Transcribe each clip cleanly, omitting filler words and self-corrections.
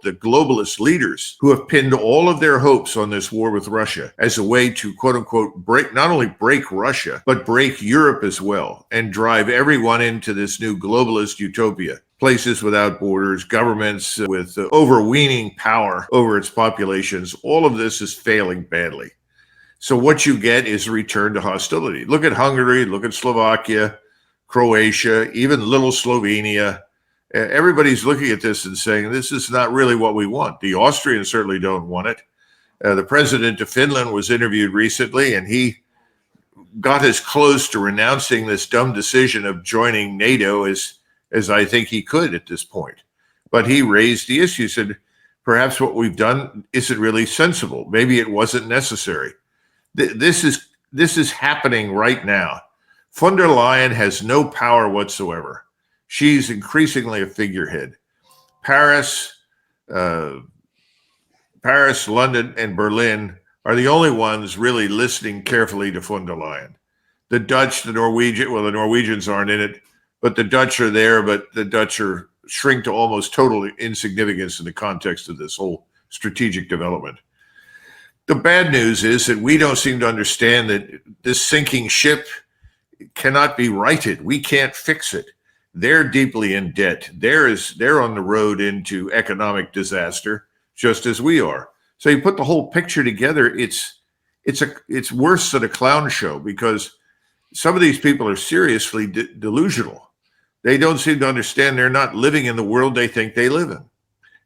the globalist leaders who have pinned all of their hopes on this war with Russia as a way to, quote unquote, not only break Russia, but break Europe as well and drive everyone into this new globalist utopia. Places without borders, governments with overweening power over its populations. All of this is failing badly. So what you get is a return to hostility. Look at Hungary, look at Slovakia, Croatia, even little Slovenia. Everybody's looking at this and saying, this is not really what we want. The Austrians certainly don't want it. The president of Finland was interviewed recently, and he got as close to renouncing this dumb decision of joining NATO as I think he could at this point. But he raised the issue, said, perhaps what we've done isn't really sensible. Maybe it wasn't necessary. This is happening right now. Von der Leyen has no power whatsoever. She's increasingly a figurehead. Paris, London, and Berlin are the only ones really listening carefully to von der Leyen. The Dutch, the Norwegians aren't in it, but the Dutch are there, but the Dutch shrink to almost total insignificance in the context of this whole strategic development. The bad news is that we don't seem to understand that this sinking ship cannot be righted. We can't fix it. They're deeply in debt. They're on the road into economic disaster, just as we are. So you put the whole picture together, it's worse than a clown show, because some of these people are seriously delusional. They don't seem to understand they're not living in the world they think they live in.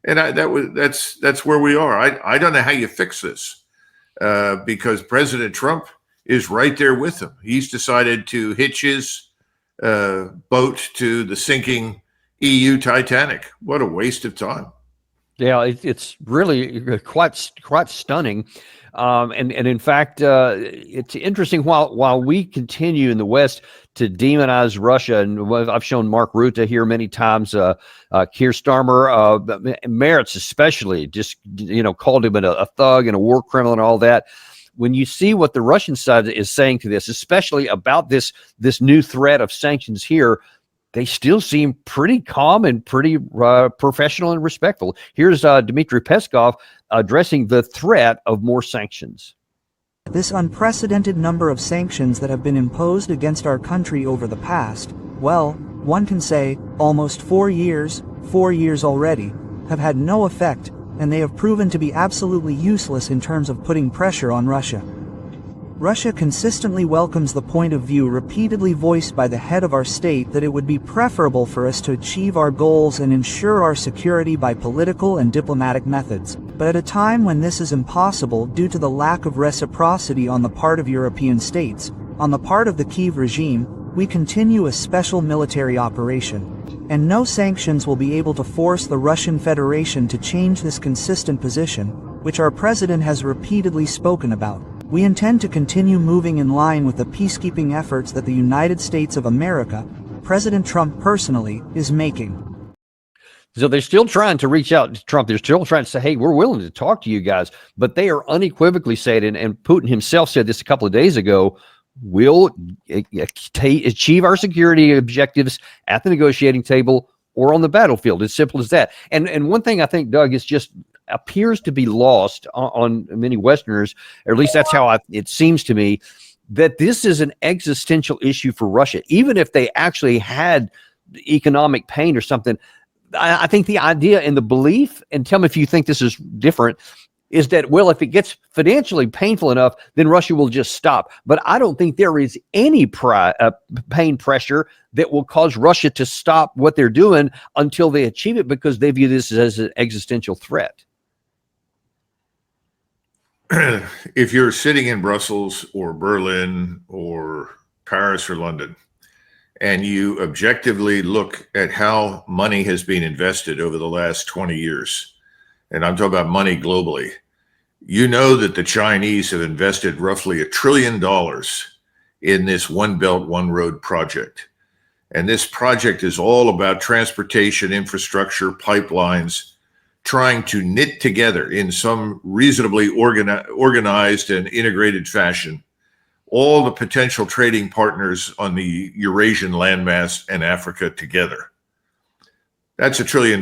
And that's where we are. I don't know how you fix this, because President Trump is right there with them. He's decided to hitch his boat to the sinking EU Titanic. What a waste of time. Yeah, it's really quite stunning. And in fact, it's interesting while we continue in the West to demonize Russia, and I've shown Mark Rutte here many times, Keir Starmer, Merritt's especially, just called him a thug and a war criminal and all that. When you see what the Russian side is saying to this, especially about this new threat of sanctions here, they still seem pretty calm and pretty professional and respectful. Here's Dmitry Peskov addressing the threat of more sanctions. This unprecedented number of sanctions that have been imposed against our country over the past, well, one can say, almost 4 years already, have had no effect, and they have proven to be absolutely useless in terms of putting pressure on Russia. Russia consistently welcomes the point of view repeatedly voiced by the head of our state that it would be preferable for us to achieve our goals and ensure our security by political and diplomatic methods. But at a time when this is impossible due to the lack of reciprocity on the part of European states, on the part of the Kyiv regime, we continue a special military operation. And no sanctions will be able to force the Russian Federation to change this consistent position, which our president has repeatedly spoken about. We intend to continue moving in line with the peacekeeping efforts that the United States of America, President Trump personally, is making. So they're still trying to reach out to Trump. They're still trying to say, hey, we're willing to talk to you guys. But they are unequivocally saying, and Putin himself said this a couple of days ago, we'll achieve our security objectives at the negotiating table or on the battlefield. As simple as that. And one thing I think, Doug, is just appears to be lost on many Westerners, or at least that's how it seems to me, that this is an existential issue for Russia. Even if they actually had economic pain or something, I think the idea and the belief, and tell me if you think this is different, is that, well, if it gets financially painful enough, then Russia will just stop. But I don't think there is any pain pressure that will cause Russia to stop what they're doing until they achieve it, because they view this as an existential threat. If you're sitting in Brussels or Berlin or Paris or London, and you objectively look at how money has been invested over the last 20 years, and I'm talking about money globally, you know that the Chinese have invested roughly $1 trillion in this One Belt, One Road project. And this project is all about transportation, infrastructure, pipelines, trying to knit together in some reasonably organized and integrated fashion all the potential trading partners on the Eurasian landmass and Africa together. That's $1 trillion.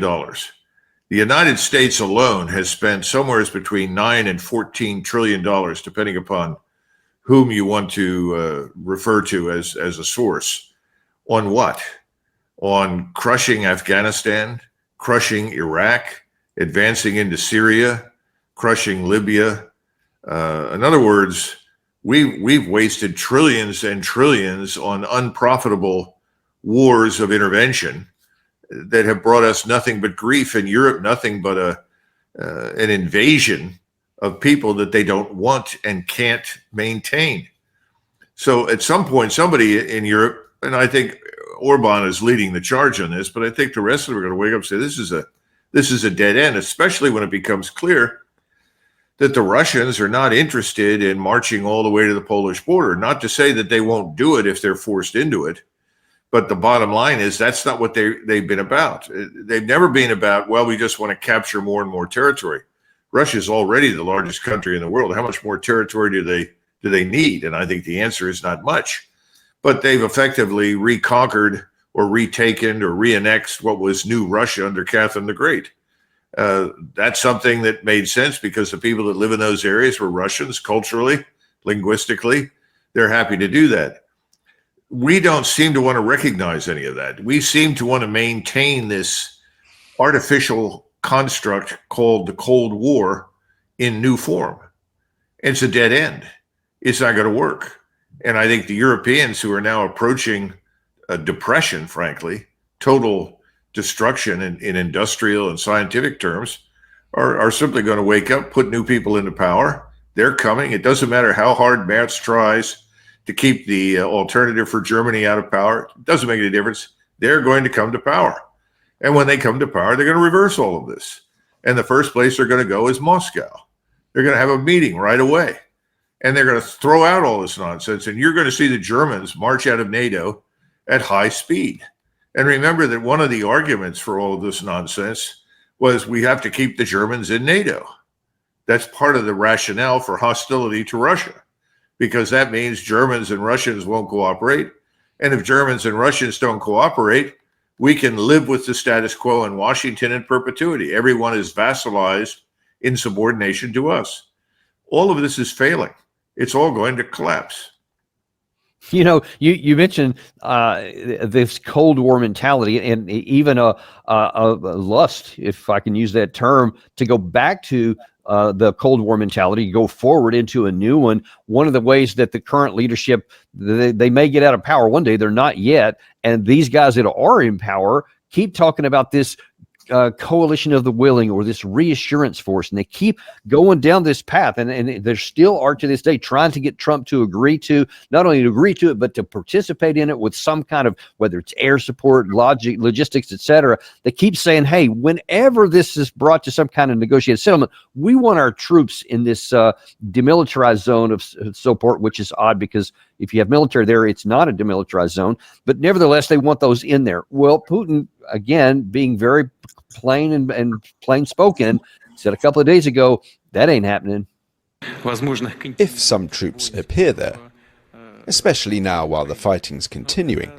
The United States alone has spent somewhere between $9 and $14 trillion, depending upon whom you want to refer to as a source. On what? On crushing Afghanistan, crushing Iraq, advancing into Syria, crushing Libya. In other words, we've wasted trillions and trillions on unprofitable wars of intervention that have brought us nothing but grief, in Europe nothing but an invasion of people that they don't want and can't maintain. So at some point, somebody in Europe, and I think Orban is leading the charge on this, but I think the rest of them are going to wake up and say this is a dead end, especially when it becomes clear that the Russians are not interested in marching all the way to the Polish border. Not to say that they won't do it if they're forced into it, but the bottom line is that's not what they've been about. They've never been about, well, we just want to capture more and more territory. Russia is already the largest country in the world. How much more territory do they need? And I think the answer is not much. But they've effectively reconquered or retaken or re-annexed what was new Russia under Catherine the Great. That's something that made sense because the people that live in those areas were Russians culturally, linguistically. They're happy to do that. We don't seem to want to recognize any of that. We seem to want to maintain this artificial construct called the Cold War in new form. It's a dead end. It's not going to work. And I think the Europeans, who are now approaching a depression, frankly, total destruction in industrial and scientific terms, are simply going to wake up, put new people into power. They're coming. It doesn't matter how hard Merz tries to keep the alternative for Germany out of power. It doesn't make any difference. They're going to come to power. And when they come to power, they're going to reverse all of this. And the first place they're going to go is Moscow. They're going to have a meeting right away. And they're going to throw out all this nonsense. And you're going to see the Germans march out of NATO at high speed. And remember that one of the arguments for all of this nonsense was we have to keep the Germans in NATO. That's part of the rationale for hostility to Russia, because that means Germans and Russians won't cooperate. And if Germans and Russians don't cooperate, we can live with the status quo in Washington in perpetuity. Everyone is vassalized in subordination to us. All of this is failing. It's all going to collapse. You know, you mentioned this Cold War mentality and even a lust, if I can use that term, to go back to the Cold War mentality, go forward into a new one. One of the ways that the current leadership, they may get out of power one day, they're not yet. And these guys that are in power keep talking about this coalition of the willing, or this reassurance force, and they keep going down this path, and there still are to this day trying to get Trump to agree to, not only to agree to it, but to participate in it with some kind of, whether it's air support, logistics, etc. They keep saying, hey, whenever this is brought to some kind of negotiated settlement, we want our troops in this demilitarized zone of support, which is odd because if you have military there, it's not a demilitarized zone, but nevertheless, they want those in there. Well, Putin, again, being very plain and plain spoken, said a couple of days ago, that ain't happening. If some troops appear there, especially now while the fighting's continuing,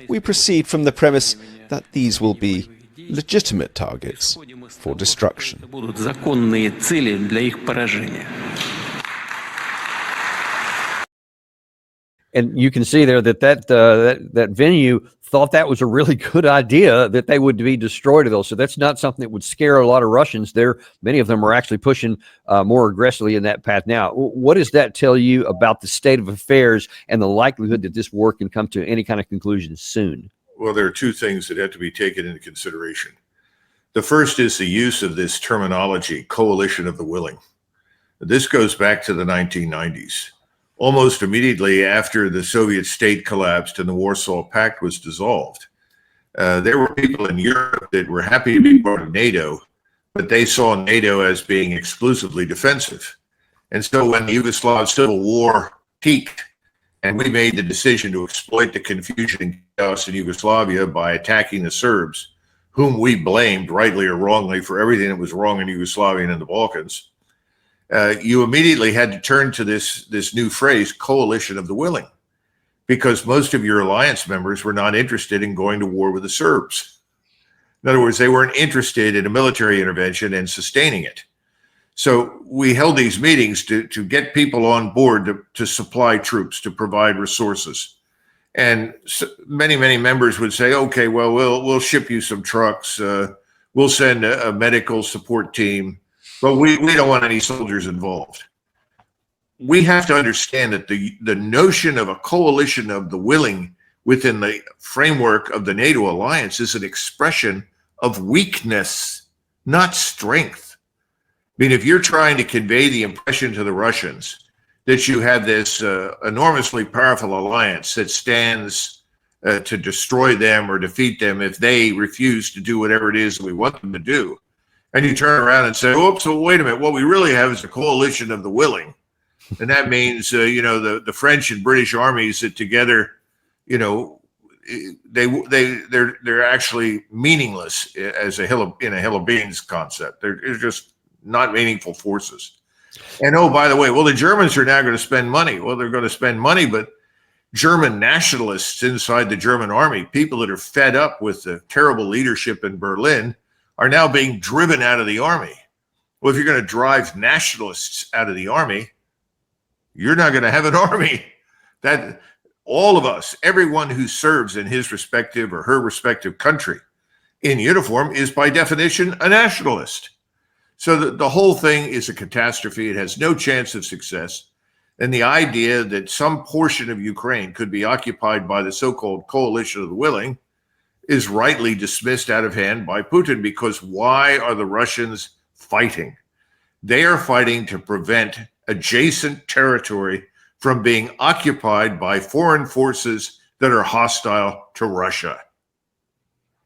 we proceed from the premise that these will be legitimate targets for destruction. And you can see there that venue thought that was a really good idea, that they would be destroyed of those. So that's not something that would scare a lot of Russians. Many of them are actually pushing more aggressively in that path now. What does that tell you about the state of affairs and the likelihood that this war can come to any kind of conclusion soon? Well, there are two things that have to be taken into consideration. The first is the use of this terminology, coalition of the willing. This goes back to the 1990s. Almost immediately after the Soviet state collapsed and the Warsaw Pact was dissolved, there were people in Europe that were happy to be part of NATO, but they saw NATO as being exclusively defensive. And so when the Yugoslav Civil War peaked and we made the decision to exploit the confusion and chaos in Yugoslavia by attacking the Serbs, whom we blamed, rightly or wrongly, for everything that was wrong in Yugoslavia and in the Balkans, you immediately had to turn to this new phrase, coalition of the willing, because most of your alliance members were not interested in going to war with the Serbs. In other words, they weren't interested in a military intervention and sustaining it. So we held these meetings to get people on board to supply troops, to provide resources. And so many members would say, okay, well, we'll ship you some trucks. We'll send a medical support team, but we don't want any soldiers involved. We have to understand that the notion of a coalition of the willing within the framework of the NATO alliance is an expression of weakness, not strength. I mean, if you're trying to convey the impression to the Russians that you have this enormously powerful alliance that stands to destroy them or defeat them if they refuse to do whatever it is we want them to do, and you turn around and say, oops, well, wait a minute, what we really have is a coalition of the willing. And that means, the French and British armies that together, they're actually meaningless as in a hill of beans concept. They're just not meaningful forces. And oh, by the way, well, the Germans are now going to spend money. Well, they're going to spend money, but German nationalists inside the German army, people that are fed up with the terrible leadership in Berlin, are now being driven out of the army. Well, if you're going to drive nationalists out of the army, you're not going to have an army. That all of us, everyone who serves in his respective or her respective country in uniform is by definition a nationalist. So the whole thing is a catastrophe. It has no chance of success. And the idea that some portion of Ukraine could be occupied by the so-called coalition of the willing is rightly dismissed out of hand by Putin, because why are the Russians fighting? They are fighting to prevent adjacent territory from being occupied by foreign forces that are hostile to Russia.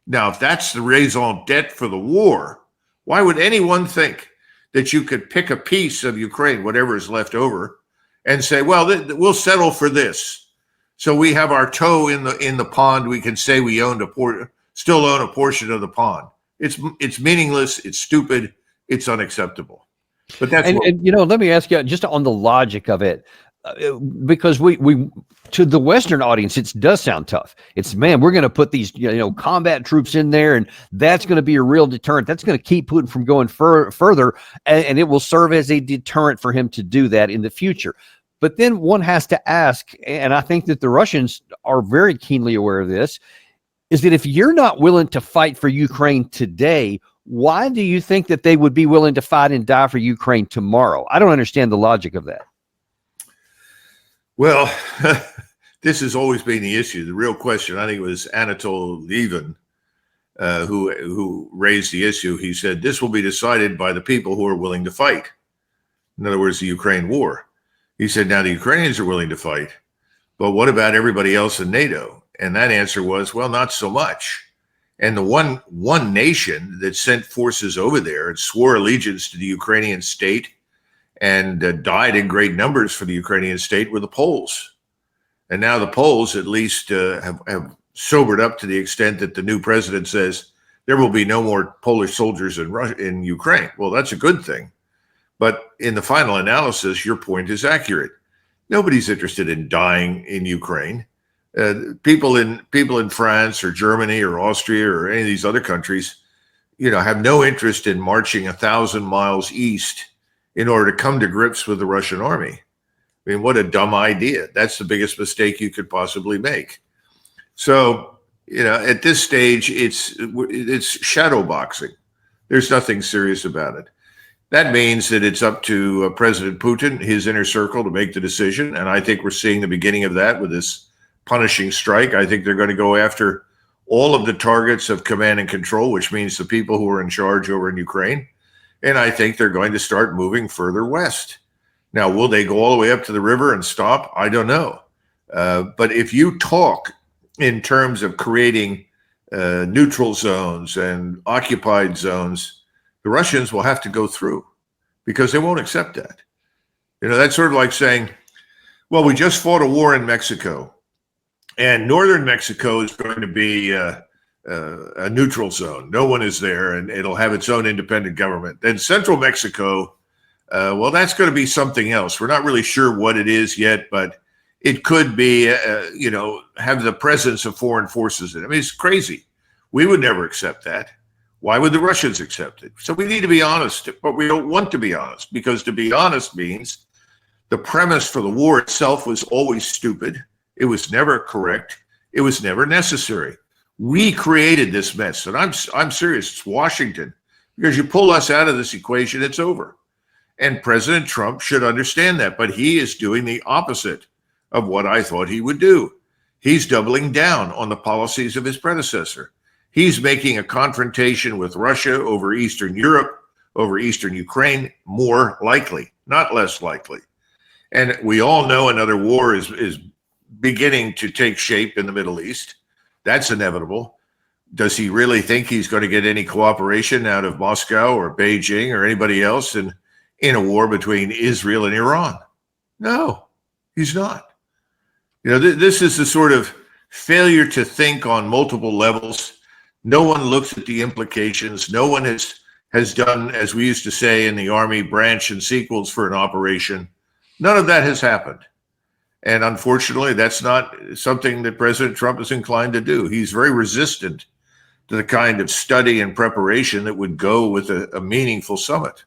Now, if that's the raison d'etre for the war, why would anyone think that you could pick a piece of Ukraine, whatever is left over, and say, well, we'll settle for this. So we have our toe in the pond. We can say we still own a portion of the pond. It's meaningless. It's stupid. It's unacceptable. But that's let me ask you just on the logic of it, because we to the Western audience, it does sound tough. It's, man, we're going to put these combat troops in there, and that's going to be a real deterrent. That's going to keep Putin from going further, and it will serve as a deterrent for him to do that in the future. But then one has to ask, and I think that the Russians are very keenly aware of this, is that if you're not willing to fight for Ukraine today, why do you think that they would be willing to fight and die for Ukraine tomorrow? I don't understand the logic of that. Well, this has always been the issue. The real question, I think it was Anatol Lieven who raised the issue. He said, this will be decided by the people who are willing to fight. In other words, the Ukraine war. He said, now the Ukrainians are willing to fight, but what about everybody else in NATO? And that answer was, well, not so much. And the one nation that sent forces over there and swore allegiance to the Ukrainian state and died in great numbers for the Ukrainian state were the Poles. And now the Poles at least have sobered up to the extent that the new president says there will be no more Polish soldiers in Ukraine. Well, that's a good thing. But in the final analysis, your point is accurate. Nobody's interested in dying in Ukraine. People in France or Germany or Austria or any of these other countries, have no interest in marching 1,000 miles east in order to come to grips with the Russian army. I mean, what a dumb idea. That's the biggest mistake you could possibly make. So, at this stage, it's shadow boxing. There's nothing serious about it. That means that it's up to President Putin, his inner circle, to make the decision. And I think we're seeing the beginning of that with this punishing strike. I think they're going to go after all of the targets of command and control, which means the people who are in charge over in Ukraine. And I think they're going to start moving further west. Now, will they go all the way up to the river and stop? I don't know. But if you talk in terms of creating neutral zones and occupied zones, the Russians will have to go through because they won't accept that. That's sort of like saying, well, we just fought a war in Mexico, and northern Mexico is going to be a neutral zone. No one is there, and it'll have its own independent government. Then central Mexico, well, that's going to be something else. We're not really sure what it is yet, but it could be, have the presence of foreign forces in it. I mean, it's crazy. We would never accept that. Why would the Russians accept it? So we need to be honest, but we don't want to be honest, because to be honest means the premise for the war itself was always stupid. It was never correct. It was never necessary. We created this mess, and I'm serious. It's Washington, because you pull us out of this equation, it's over. And President Trump should understand that, but he is doing the opposite of what I thought he would do. He's doubling down on the policies of his predecessor. He's making a confrontation with Russia over Eastern Europe, over Eastern Ukraine, more likely, not less likely. And we all know another war is beginning to take shape in the Middle East. That's inevitable. Does he really think he's going to get any cooperation out of Moscow or Beijing or anybody else in a war between Israel and Iran? No, he's not. You know, this is the sort of failure to think on multiple levels. No one looks at the implications. No one has done, as we used to say in the Army, branch and sequels for an operation. None of that has happened. And unfortunately, that's not something that President Trump is inclined to do. He's very resistant to the kind of study and preparation that would go with a meaningful summit.